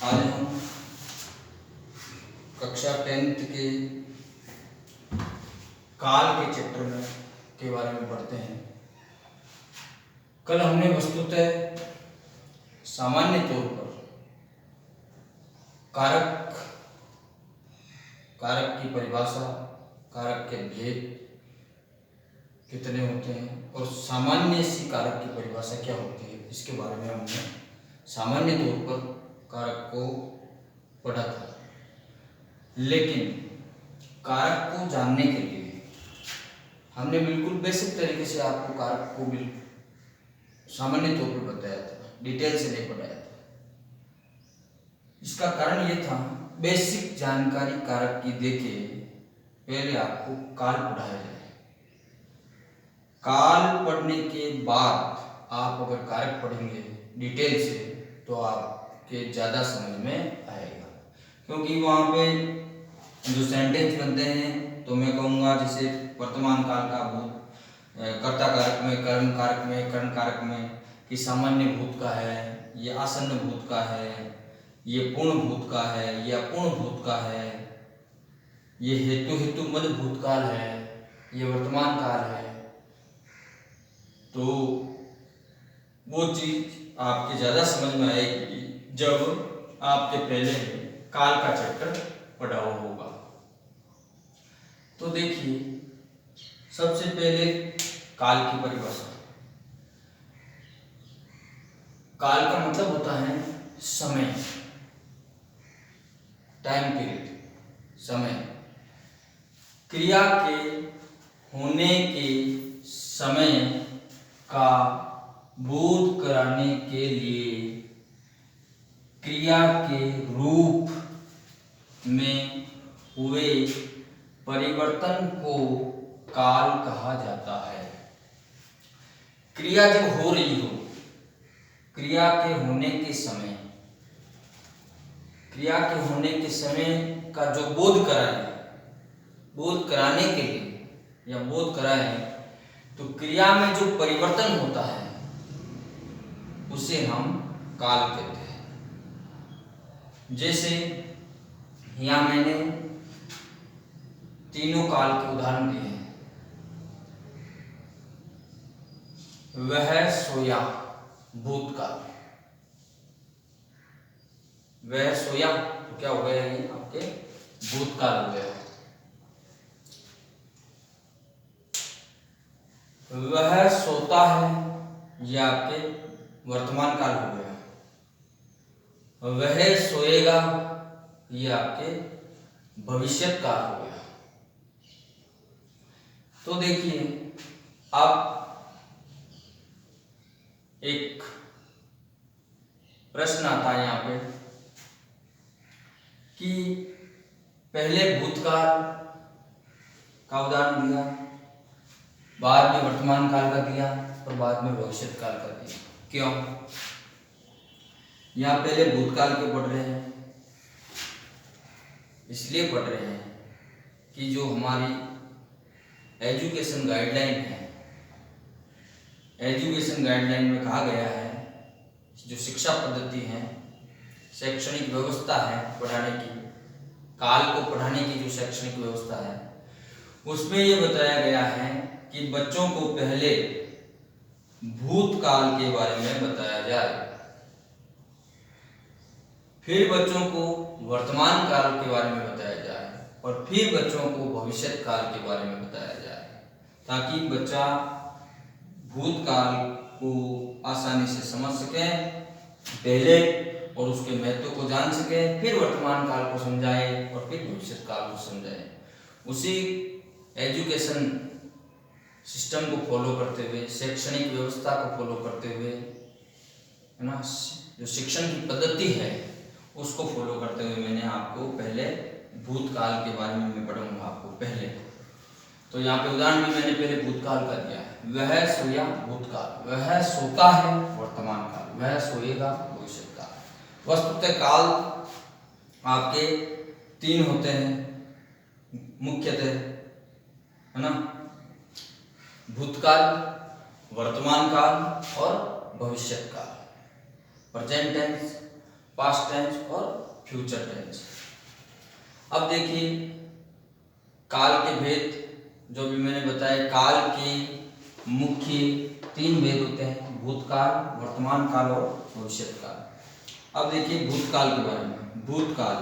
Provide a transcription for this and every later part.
आज हम कक्षा 10th के काल के चैप्टर में के बारे में पढ़ते हैं। कल हमने वस्तुतः सामान्य तौर पर कारक की परिभाषा, कारक के भेद कितने होते हैं और सामान्य सी कारक की परिभाषा क्या होती है, इसके बारे में हमने सामान्य तौर पर कारक को पढ़ा था। लेकिन कारक को जानने के लिए हमने बिल्कुल बेसिक तरीके से आपको कारक को बिल्कुल सामान्य तौर पर बताया था, डिटेल से नहीं पढ़ाया था। इसका कारण ये था, बेसिक जानकारी कारक की देके पहले आपको काल पढ़ाया जाए। काल पढ़ने के बाद आप अगर कारक पढ़ेंगे डिटेल से तो आपके ज़्यादा समझ में आएगा, क्योंकि वहाँ पे जो सेंटेंस बनते हैं तो मैं कहूँगा जैसे वर्तमान काल का भूत कर्ता कारक में, कर्म कारक में, कर्ण कारक में कि सामान्य भूत का है, ये आसन्न भूत का है, ये पूर्ण भूत का है, ये अपूर्ण भूत का है, ये हेतु मध्य भूतकाल है, ये वर्तमान काल है। तो वो चीज आपके ज़्यादा समझ में आएगी जब आपके पहले काल का चैप्टर पढ़ा होगा। तो देखिए, सबसे पहले काल की परिभाषा। काल का मतलब होता है समय, टाइम पीरियड, समय। क्रिया के होने के समय का बोध कराने के लिए क्रिया के रूप में हुए परिवर्तन को काल कहा जाता है। क्रिया जब हो रही हो, क्रिया के होने के समय, क्रिया के होने के समय का जो बोध कराए, बोध कराने के लिए या बोध कराए, तो क्रिया में जो परिवर्तन होता है उसे हम काल कहते हैं। जैसे यहाँ मैंने तीनों काल के उदाहरण दिए हैं। वह सोया, भूतकाल। वह सोया तो क्या हो गया, ये आपके भूतकाल हो गया। वह सोता है, यह आपके वर्तमान काल हो गया। वह सोएगा, यह आपके भविष्यत काल हो गया। तो देखिए, अब एक प्रश्न आता है यहाँ पे कि पहले भूतकाल का उदाहरण दिया, बाद में वर्तमान काल का दिया और बाद में भविष्यत काल का दिया। क्यों? यहाँ पहले भूतकाल के पढ़ रहे हैं, इसलिए पढ़ रहे हैं कि जो हमारी एजुकेशन गाइडलाइन है, एजुकेशन गाइडलाइन में कहा गया है, जो शिक्षा पद्धति है, शैक्षणिक व्यवस्था है पढ़ाने की, काल को पढ़ाने की जो शैक्षणिक व्यवस्था है, उसमें ये बताया गया है कि बच्चों को पहले भूतकाल के बारे में बताया जाए, फिर बच्चों को वर्तमान काल के बारे में बताया जाए और फिर बच्चों को भविष्यत काल के बारे में बताया जाए, ताकि बच्चा भूतकाल को आसानी से समझ सके पहले और उसके महत्व को जान सके, फिर वर्तमान काल को समझाए और फिर भविष्यत काल को समझाए। उसी एजुकेशन सिस्टम को फॉलो करते हुए, शैक्षणिक व्यवस्था को फॉलो करते हुए, है ना, जो शिक्षण की पद्धति है उसको फॉलो करते हुए मैंने आपको पहले भूतकाल के बारे में मैं पढ़ाऊंगा आपको पहले। तो यहाँ पे उदाहरण भी मैंने पहले भूतकाल का दिया है। वह सोया, भूतकाल। वह सोता है, वर्तमान काल। वह सोएगा, भविष्यत काल। वस्तुतः काल आपके तीन होते हैं मुख्यतः, है ना, भूतकाल, वर्तमान काल और भविष्यत काल, प्रेजेंट टेंस पास्ट टेंस और फ्यूचर टेंस। अब देखिए काल के भेद, जो भी मैंने बताया, काल के मुख्य 3 भेद होते हैं, भूतकाल, वर्तमान काल और भविष्यत काल। अब देखिए भूतकाल के बारे में। भूतकाल,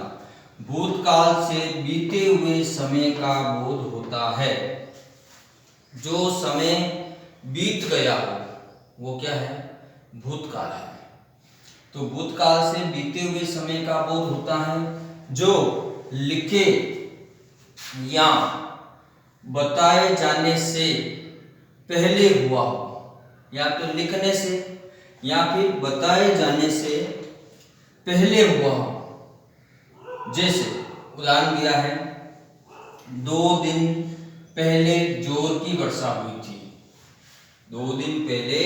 भूतकाल से बीते हुए समय का बोध होता है। जो समय बीत गया हो वो क्या है? भूतकाल है। तो भूतकाल से बीते हुए समय का बोध होता है जो लिखे या बताए जाने से पहले हुआ हो, या तो लिखने से या फिर बताए जाने से पहले हुआ हो। जैसे उदाहरण दिया है, 2 दिन पहले जोर की वर्षा हुई थी। 2 दिन पहले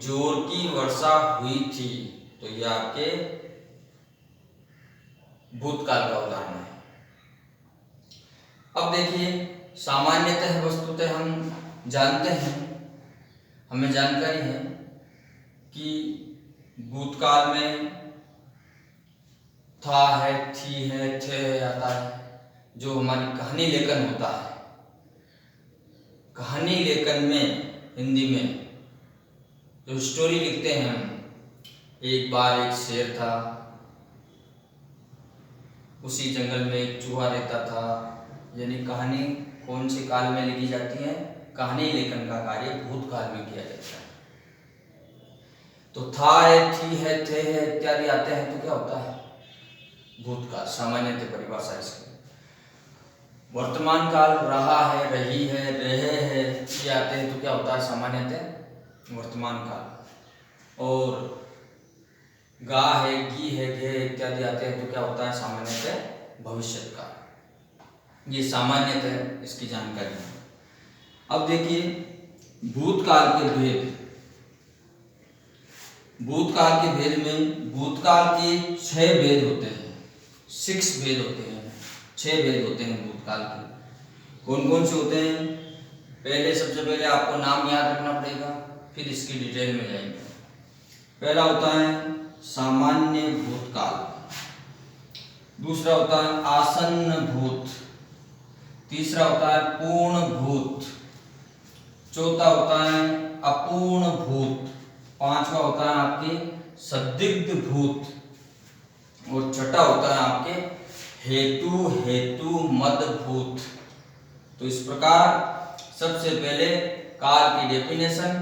जोर की वर्षा हुई थी, तो यह आपके भूतकाल का उदाहरण है। अब देखिए सामान्यतः वस्तुतः हम जानते हैं, हमें जानकारी है कि भूतकाल में था है, थी है, थे है आता है। जो हमारी कहानी लेखन होता है, कहानी लेखन में हिंदी में जो स्टोरी लिखते हैं हम, एक बार एक शेर था, उसी जंगल में एक चूहा रहता था, यानी कहानी कौन से काल में लिखी जाती है? कहानी लेखन का कार्य भूतकाल में किया जाता है। तो था है, थी है, थे है इत्यादि आते हैं तो क्या होता है? भूतकाल, सामान्यतः परिभाषा इसकी। वर्तमान काल, रहा है, रही है, रहे हैं ये आते हैं तो क्या होता है? सामान्यतः वर्तमान काल। और गा है, गी है, घे इत्यादि आते हैं तो क्या होता है? सामान्यतः भविष्यत काल। ये सामान्यतः इसकी जानकारी है। अब देखिए भूतकाल के भेद। भूतकाल के भेद में भूतकाल के 6 भेद होते हैं, 6 भेद होते हैं, 6 भेद होते हैं भूतकाल के। कौन कौन से होते हैं? पहले, सबसे पहले आपको नाम याद रखना पड़ेगा, फिर इसकी डिटेल में जाएंगे। पहला होता है सामान्य भूतकाल, दूसरा होता है आसन्न भूत, तीसरा होता है पूर्ण भूत, चौथा होता है अपूर्ण भूत, पांचवा होता है आपके संदिग्ध भूत, और छठा होता है आपके हेतु मद भूत। तो इस प्रकार सबसे पहले काल की डेफिनेशन,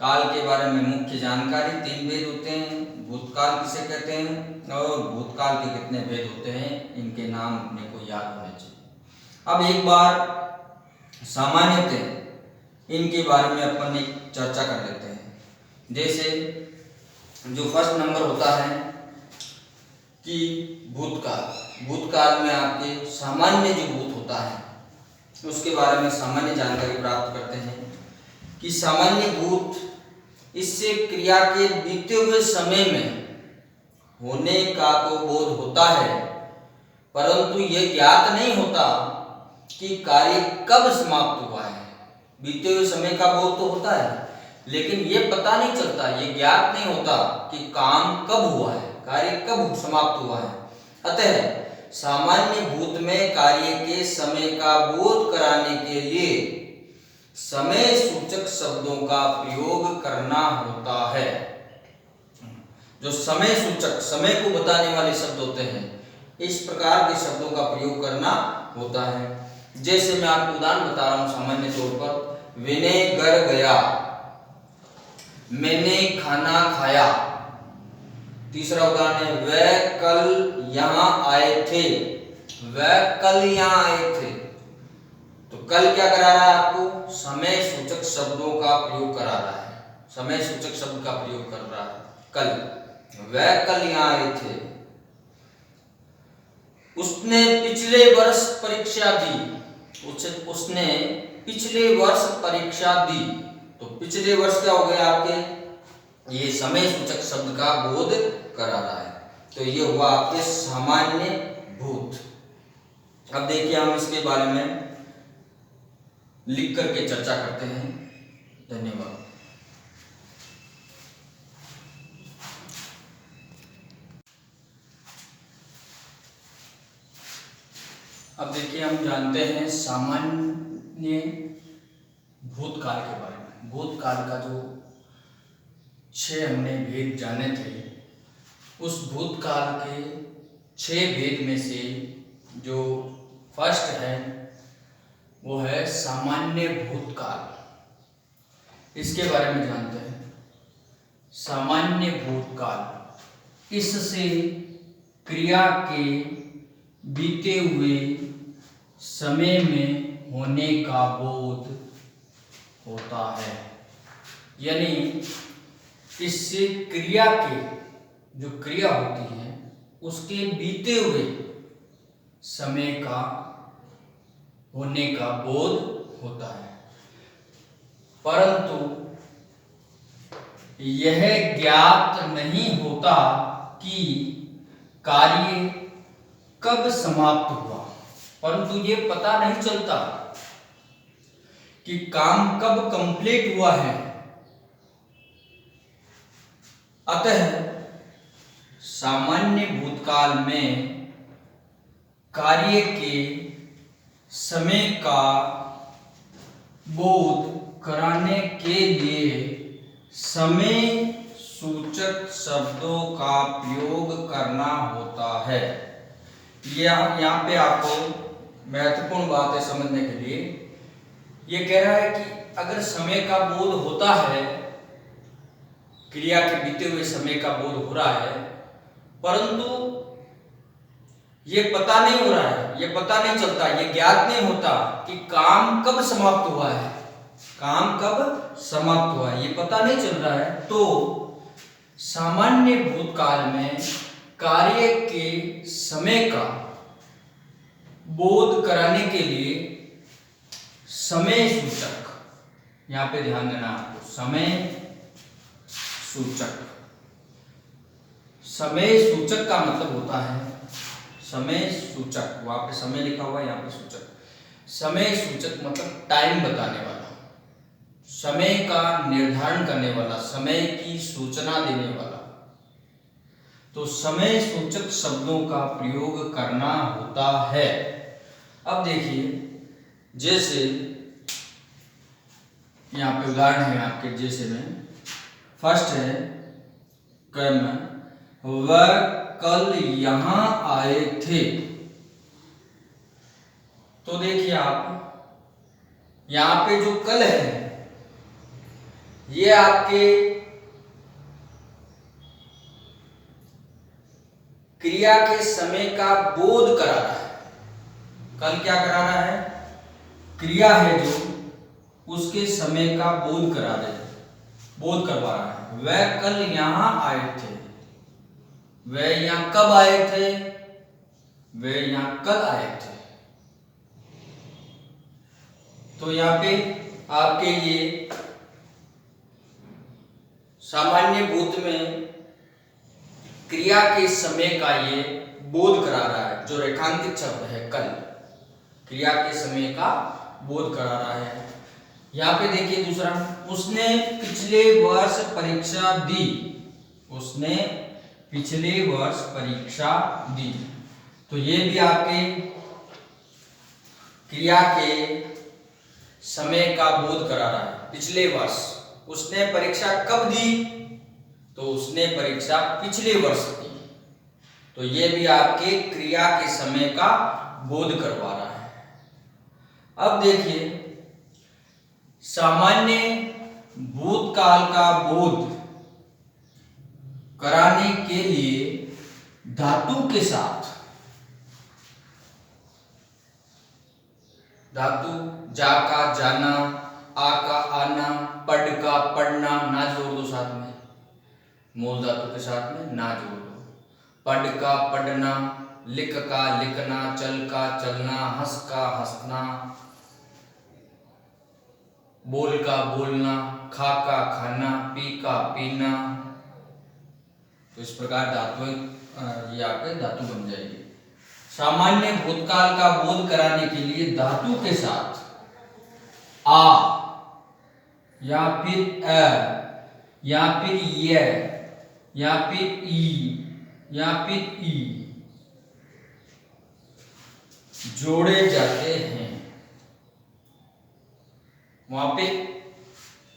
काल के बारे में मुख्य जानकारी। 3 भेद होते हैं, भूतकाल किसे कहते हैं और भूतकाल के कितने भेद होते हैं, इनके नाम अपने को याद होने चाहिए। अब एक बार सामान्यतः इनके बारे में अपन एक चर्चा कर लेते हैं। जैसे जो फर्स्ट नंबर होता है कि भूतकाल, भूतकाल में आपके सामान्य जो भूत होता है उसके बारे में सामान्य जानकारी प्राप्त करते हैं कि सामान्य भूत, इससे क्रिया के बीते हुए समय में होने का तो बोध होता है, परंतु यह ज्ञात नहीं होता कि कार्य कब समाप्त हुआ है। बीते हुए समय का बोध तो होता है, लेकिन यह पता नहीं चलता, यह ज्ञात नहीं होता कि काम कब हुआ है, कार्य कब समाप्त हुआ है। अतः सामान्य भूत में कार्य के समय का बोध कराने के लिए समय सूचक शब्दों का प्रयोग करना होता है। जो समय सूचक, समय को बताने वाले शब्द होते हैं, इस प्रकार के शब्दों का प्रयोग करना होता है। जैसे मैं आपको उदाहरण बता रहा हूं सामान्य तौर पर, विनय घर गया, मैंने खाना खाया। तीसरा उदाहरण है वह कल यहाँ आए थे, वह कल यहाँ आए थे। तो कल क्या करा रहा है आपको? समय सूचक शब्दों का प्रयोग करा रहा है, समय सूचक शब्द का प्रयोग कर रहा है। कल, वह कल यहाँ आए थे। उसने पिछले वर्ष परीक्षा दी, उसने पिछले वर्ष परीक्षा दी। तो पिछले वर्ष क्या हो गया आपके? ये समय सूचक शब्द का बोध करा रहा है। तो ये हुआ आपके सामान्य भूत। अब देखिए हम इसके बारे में लिख करके चर्चा करते हैं। धन्यवाद। अब देखिए, हम जानते हैं सामान्य भूतकाल के बारे में। भूतकाल का जो 6 हमने भेद जाने थे, उस भूतकाल के 6 भेद में से जो फर्स्ट है वो है सामान्य भूतकाल। इसके बारे में जानते हैं। सामान्य भूतकाल, इससे क्रिया के बीते हुए समय में होने का बोध होता है। यानी इससे क्रिया के जो क्रिया होती है उसके बीते हुए समय का होने का बोध होता है, परंतु यह ज्ञात नहीं होता कि कार्य कब समाप्त हुआ। परंतु ये पता नहीं चलता कि काम कब कंप्लीट हुआ है। अतः सामान्य भूतकाल में कार्य के समय का बोध कराने के लिए समय सूचक शब्दों का प्रयोग करना होता है। यहाँ पे आपको महत्वपूर्ण बात है समझने के लिए। ये कह रहा है कि अगर समय का बोध होता है, क्रिया के बीते हुए समय का बोध हो रहा है, परंतु ये पता नहीं हो रहा है, ये पता नहीं चलता, ये ज्ञात नहीं होता कि काम कब समाप्त हुआ है। काम कब समाप्त हुआ है ये पता नहीं चल रहा है। तो सामान्य भूतकाल में कार्य के समय का बोध कराने के लिए समय सूचक, यहां पे ध्यान देना आपको, समय सूचक। समय सूचक का मतलब होता है, समय सूचक, वहां पे समय लिखा हुआ है, यहाँ पे सूचक। समय सूचक मतलब टाइम बताने वाला, समय का निर्धारण करने वाला, समय की सूचना देने वाला। तो समय सूचक शब्दों का प्रयोग करना होता है। अब देखिए, जैसे यहाँ पे उदाहरण है आपके, जैसे में फर्स्ट है कर्म, वह कल यहां आए थे। तो देखिए आप, यहां पे जो कल है ये आपके क्रिया के समय का बोध करा रहा है। कल क्या करा रहा है? क्रिया है जो उसके समय का बोध करा रहे, बोध करवा रहा है। वह कल यहां आए थे। वह यहां कब आए थे? वह यहां कल आए थे। तो यहां पे आपके ये सामान्य भूत में क्रिया के समय का ये बोध करा रहा है। जो रेखांकित शब्द है कल, क्रिया के समय का बोध करा रहा है। यहाँ पे देखिए दूसरा, उसने पिछले वर्ष परीक्षा दी। उसने पिछले वर्ष परीक्षा दी। तो ये भी आपके क्रिया के समय का बोध करा रहा है। पिछले वर्ष, उसने परीक्षा कब दी? तो उसने परीक्षा पिछले वर्ष दी। तो ये भी आपके क्रिया के समय का बोध करवा रहा है। अब देखिए, सामान्य भूतकाल का बोध कराने के लिए धातु के साथ, धातु जा का जाना, आ का आना, पढ़ का पढ़ना, ना जोड़ दो साथ में, मूल धातु के साथ में ना जोड़ दो। पढ़ का पढ़ना, लिख का लिखना, चल का चलना, हंस का हंसना, बोल का बोलना, खा का खाना, पी का पीना। तो इस प्रकार धातु, ये आपके धातु बन जाएगी। सामान्य भूतकाल का बोध कराने के लिए धातु के साथ आ या फिर अ या फिर य या फिर ई या फिर ई जोड़े जाते हैं। वहां पे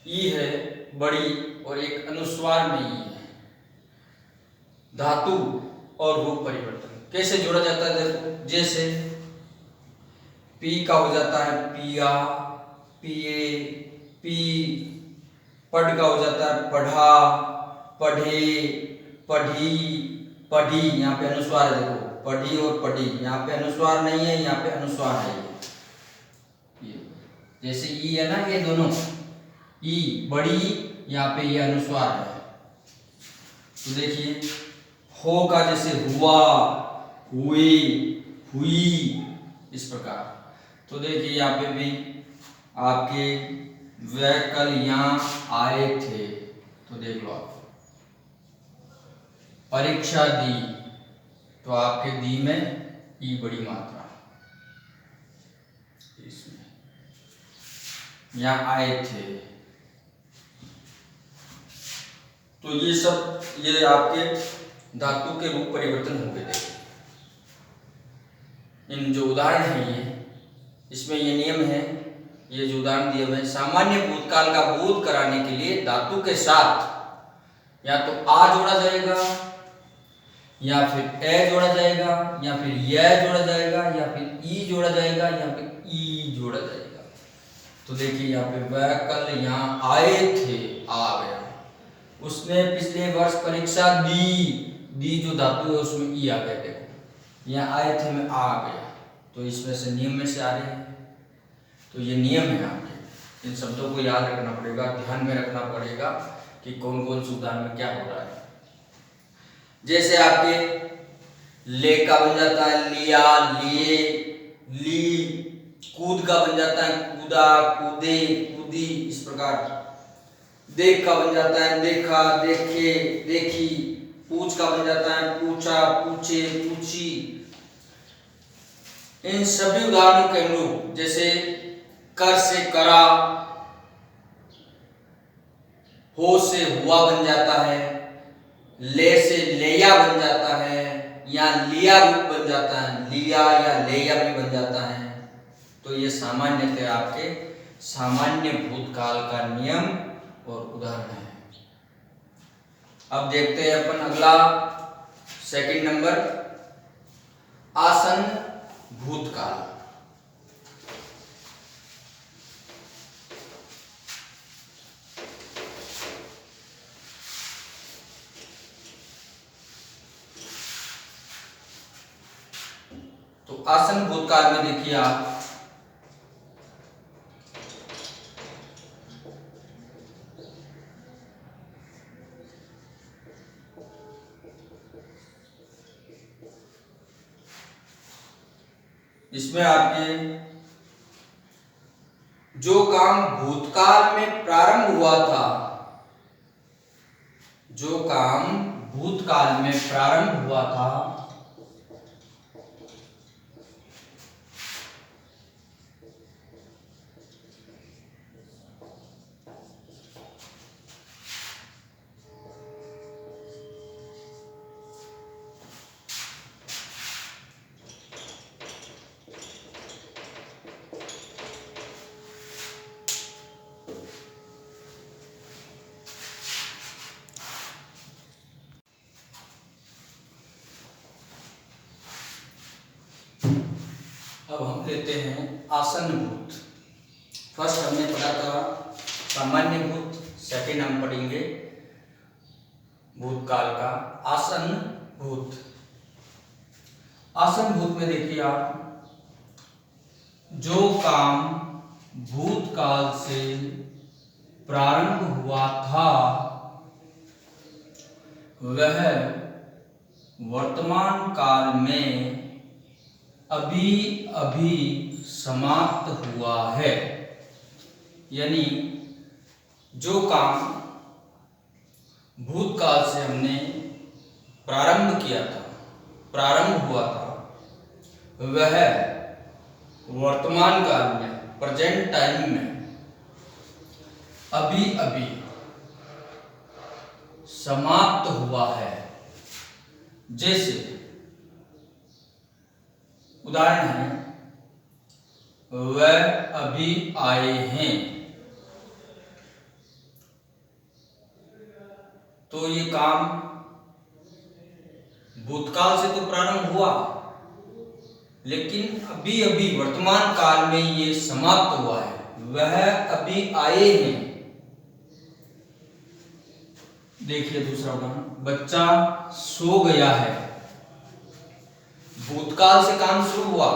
ई है बड़ी और एक अनुस्वार में ई है। धातु और रूप परिवर्तन कैसे जोड़ा जाता है देखो, जैसे पी का हो जाता है पिया, पिए, पी। पढ़ का हो जाता है पढ़ा, पढ़े, पढ़ी, पढ़ी। यहाँ पे अनुस्वार है देखो, पढ़ी और पढ़ी। यहाँ पे अनुस्वार नहीं है, यहाँ पे अनुस्वार है ये। जैसे ई है ना, ये दोनों ई बड़ी, यहाँ पे ये अनुस्वार है। तो देखिए हो का जैसे हुआ, हुए, हुई, इस प्रकार। तो देखिए यहाँ पे भी आपके वह कल यहाँ आए थे। तो देख लो आप, परीक्षा दी, तो आपके दी में ई बड़ी मात्रा, इसमें यहाँ आए थे। तो ये सब ये आपके धातु के रूप परिवर्तन हो गए। इन जो उदाहरण है ये, इसमें ये नियम है, ये जो उदाहरण दिए हुए हैं, सामान्य भूतकाल का बोध कराने के लिए धातु के साथ या तो आ जोड़ा जाएगा, या फिर ए जोड़ा जाएगा, या फिर यह जोड़ा जाएगा, या फिर ई जोड़ा जाएगा, या फिर ई जोड़ा जाएगा। तो देखिए यहाँ पे वह कल यहाँ आए थे, आ गया। उसने पिछले वर्ष परीक्षा दी, दी जो धातु है उसमें ई आ गया। देखो यहाँ आए थे में आ गया, तो इसमें से नियम में से आ रहे हैं। तो ये नियम है आपके, इन शब्दों को याद रखना पड़ेगा, ध्यान में रखना पड़ेगा कि कौन कौन से उदाहरण में क्या हो रहा है। जैसे आपके ले का बन जाता है लिया, लिए, ली। कूद का बन जाता है कूदा, कूदे, कूदी, इस प्रकार। देख का बन जाता है देखा, देखे, देखी। पूछ का बन जाता है पूछा, पूछे, पूछी। इन सभी उदाहरणों के अनुरूप, जैसे कर से करा, हो से हुआ बन जाता है, ले से लेया बन जाता है, या लिया रूप बन जाता है, लिया या लेया भी बन जाता है। तो ये सामान्य थे आपके सामान्य भूतकाल का नियम और उदाहरण है। अब देखते हैं अपन अगला सेकंड नंबर, आसन्न भूतकाल। तो आसन्न भूतकाल में देखिए आप, इसमें आपके जो काम भूतकाल में प्रारंभ हुआ था, जो काम भूतकाल में प्रारंभ हुआ था, अब हम लेते हैं आसन्न भूत। फर्स्ट हमने पढ़ा था सामान्य भूत, सेकंड हम पढ़ेंगे भूतकाल का आसन्न भूत। आसन्न भूत में देखिए आप, जो काम भूतकाल से प्रारंभ हुआ था वह वर्तमान काल में अभी अभी समाप्त हुआ है। यानी जो काम भूतकाल से हमने प्रारंभ किया था, प्रारंभ हुआ था, वह वर्तमान काल में, प्रेजेंट टाइम में अभी अभी समाप्त हुआ है। जैसे उदाहरण है, वह अभी आए हैं। तो ये काम भूतकाल से तो प्रारंभ हुआ, लेकिन अभी अभी वर्तमान काल में ये समाप्त हुआ है। वह अभी आए हैं। देखिए दूसरा उदाहरण, बच्चा सो गया है। भूतकाल से काम शुरू हुआ,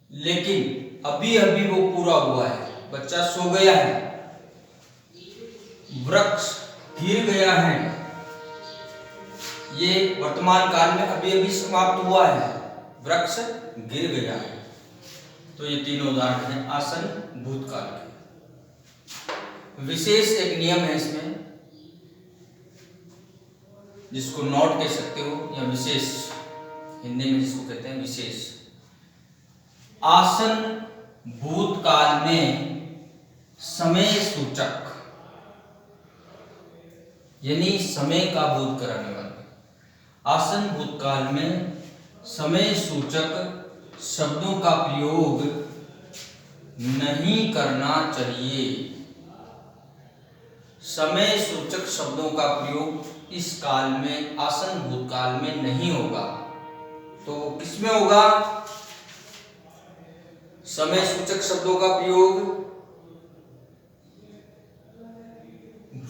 लेकिन अभी अभी वो पूरा हुआ है। बच्चा सो गया है। वृक्ष गिर गया है, ये वर्तमान काल में अभी अभी समाप्त हुआ है। वृक्ष गिर गया है। तो ये तीनों उदाहरण हैं आसन भूतकाल के। विशेष एक नियम है इसमें, जिसको नोट कह सकते हो या विशेष, हिंदी में जिसको कहते हैं विशेष। आसन भूतकाल में समय सूचक, यानी समय का बोध कराने वाले, आसन भूतकाल में समय सूचक शब्दों का प्रयोग नहीं करना चाहिए। समय सूचक शब्दों का प्रयोग इस काल में, आसन भूतकाल में नहीं होगा। तो किसमें होगा समय सूचक शब्दों का प्रयोग?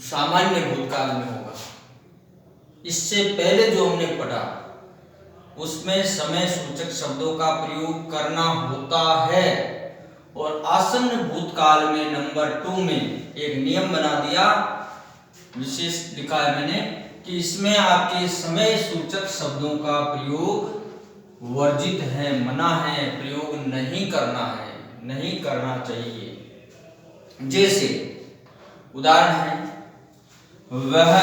सामान्य भूतकाल में होगा। इससे पहले जो हमने पढ़ा उसमें समय सूचक शब्दों का प्रयोग करना होता है, और आसन्न भूतकाल में नंबर 2 में एक नियम बना दिया, विशेष लिखा है मैंने, कि इसमें आपके समय सूचक शब्दों का प्रयोग वर्जित है, मना है, प्रयोग नहीं करना है, नहीं करना चाहिए। जैसे उदाहरण है, वह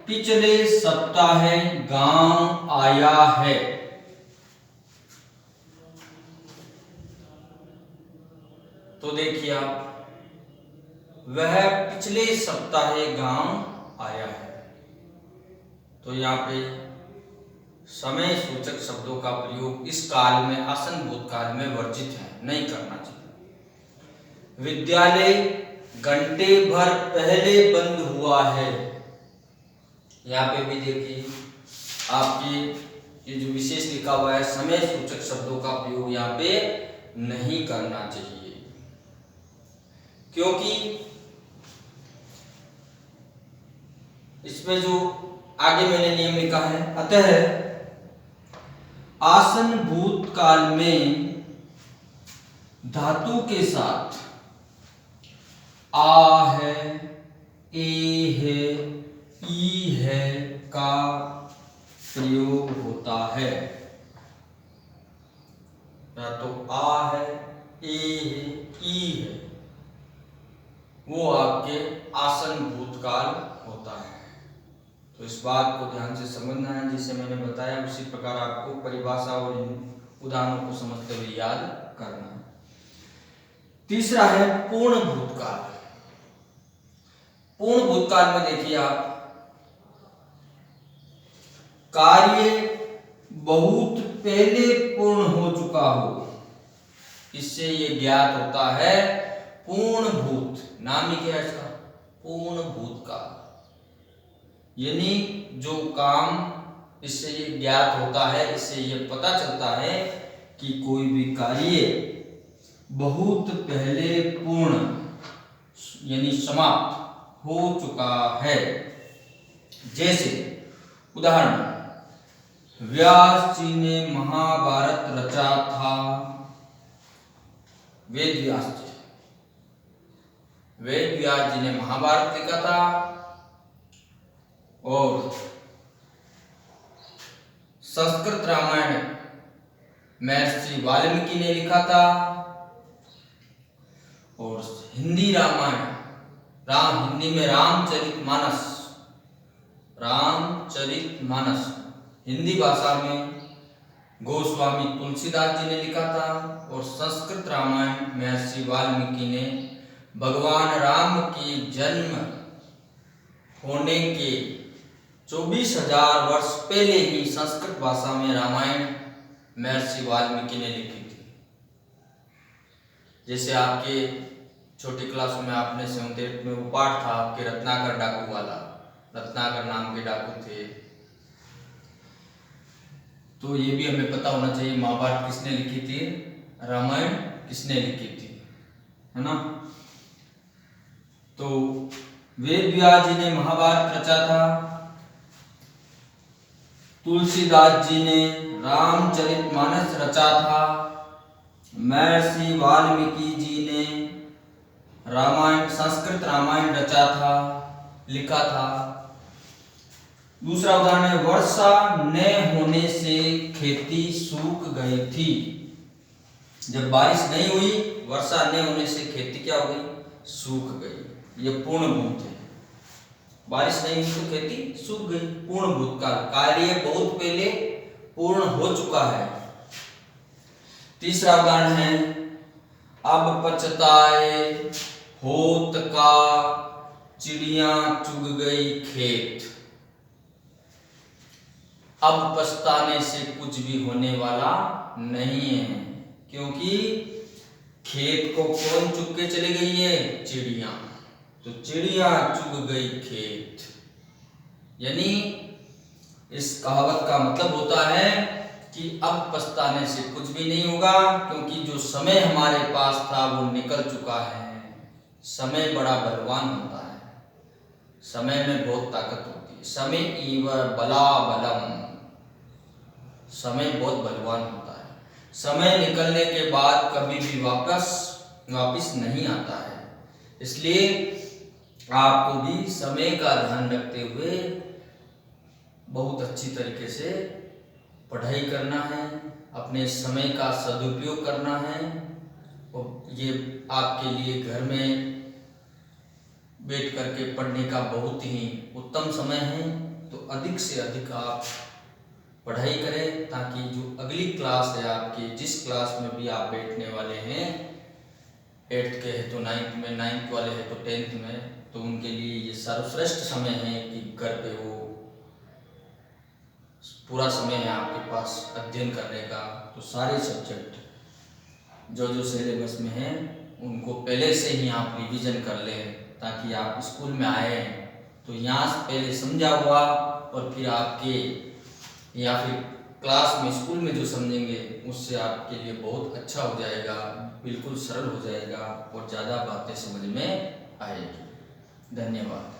पिछले सप्ताह गांव आया है। तो देखिए आप, वह पिछले सप्ताह गांव आया है। तो यहाँ पे समय सूचक शब्दों का प्रयोग इस काल में, आसन भूतकाल में वर्जित है, नहीं करना चाहिए। विद्यालय घंटे भर पहले बंद हुआ है। यहाँ पे भी देखिए आपकी ये जो विशेष लिखा हुआ है, समय सूचक शब्दों का प्रयोग यहाँ पे नहीं करना चाहिए, क्योंकि इसमें जो आगे मैंने नियम लिखा है, अतः आसन भूतकाल में धातु के साथ आ है, ए है, ई है का प्रयोग होता है। या तो आ है, ए है, ई है, वो आपके आसन भूतकाल होता है। तो इस बात को ध्यान से समझना है, जिसे मैंने बताया उसी प्रकार आपको परिभाषा और उदाहरणों को समझते हुए याद करना है। तीसरा है पूर्ण भूतकाल। पूर्ण भूतकाल में देखिए आप, कार्य बहुत पहले पूर्ण हो चुका हो, इससे ये ज्ञात होता है पूर्ण भूत। नाम ही क्या है इसका? पूर्ण भूतकाल। यानी जो काम, इससे ये ज्ञात होता है, इससे ये पता चलता है कि कोई भी कार्य बहुत पहले पूर्ण यानी समाप्त हो चुका है। जैसे उदाहरण, व्यास जी ने महाभारत रचा था। वेद व्यास जी, वेद व्यास जी ने महाभारत लिखा था, और संस्कृत रामायण महर्षि वाल्मीकि ने लिखा था, और हिंदी रामायण, हिंदी में रामचरितमानस हिंदी भाषा में गोस्वामी तुलसीदास जी ने लिखा था, और संस्कृत रामायण महर्षि वाल्मीकि ने भगवान राम के जन्म होने के 24,000 वर्ष पहले ही संस्कृत भाषा में रामायण महर्षि वाल्मीकि ने लिखी थी। जैसे आपके छोटी क्लासों में आपने 7th में वो पाठ था आपके रत्नाकर डाकू वाला, रत्नाकर नाम के डाकू थे। तो ये भी हमें पता होना चाहिए महाभारत किसने लिखी थी, रामायण किसने लिखी थी, है ना। तो वेद व्यास जी ने महाभारत रचा था, तुलसीदास जी ने रामचरितमानस रचा था, महर्षि वाल्मीकि जी ने रामायण, संस्कृत रामायण रचा था, लिखा था। दूसरा उदाहरण है, वर्षा न होने से खेती सूख गई थी। जब बारिश नहीं हुई, वर्षा न होने से खेती क्या हो गई, सूख गई। ये पूर्ण भूत है, बारिश नहीं हुई तो खेती सूख गई। पूर्ण भूत का कार्य बहुत पहले पूर्ण हो चुका है। तीसरा उदाहरण है, अब पछताए होत का चिड़िया चुग गई खेत। अब पछताने से कुछ भी होने वाला नहीं है, क्योंकि खेत को कौन चुग के चली गई है, चिड़िया। तो चिड़िया चुग गई खेत, यानी इस कहावत का मतलब होता है कि अब पछताने से कुछ भी नहीं होगा, क्योंकि जो समय हमारे पास था वो निकल चुका है। समय बड़ा बलवान होता है, समय में बहुत ताकत होती है। समय इव बला बलम, समय बहुत बलवान होता है। समय निकलने के बाद कभी भी वापस नहीं आता है। इसलिए आपको भी समय का ध्यान रखते हुए बहुत अच्छी तरीके से पढ़ाई करना है, अपने समय का सदुपयोग करना है। और ये आपके लिए घर में बैठ करके पढ़ने का बहुत ही उत्तम समय है। तो अधिक से अधिक आप पढ़ाई करें, ताकि जो अगली क्लास है आपकी, जिस क्लास में भी आप बैठने वाले हैं, 8th के है तो 9th में, 9th वाले हैं तो 10th में, तो उनके लिए ये सर्वश्रेष्ठ समय है कि घर पे वो पूरा समय है आपके पास अध्ययन करने का। तो सारे सब्जेक्ट जो सिलेबस में हैं उनको पहले से ही आप रिवीजन कर लें, ताकि आप स्कूल में आए तो यहाँ से पहले समझा हुआ, और फिर आपके या फिर क्लास में, स्कूल में जो समझेंगे उससे आपके लिए बहुत अच्छा हो जाएगा, बिल्कुल सरल हो जाएगा और ज़्यादा बातें समझ में आएगी। धन्यवाद।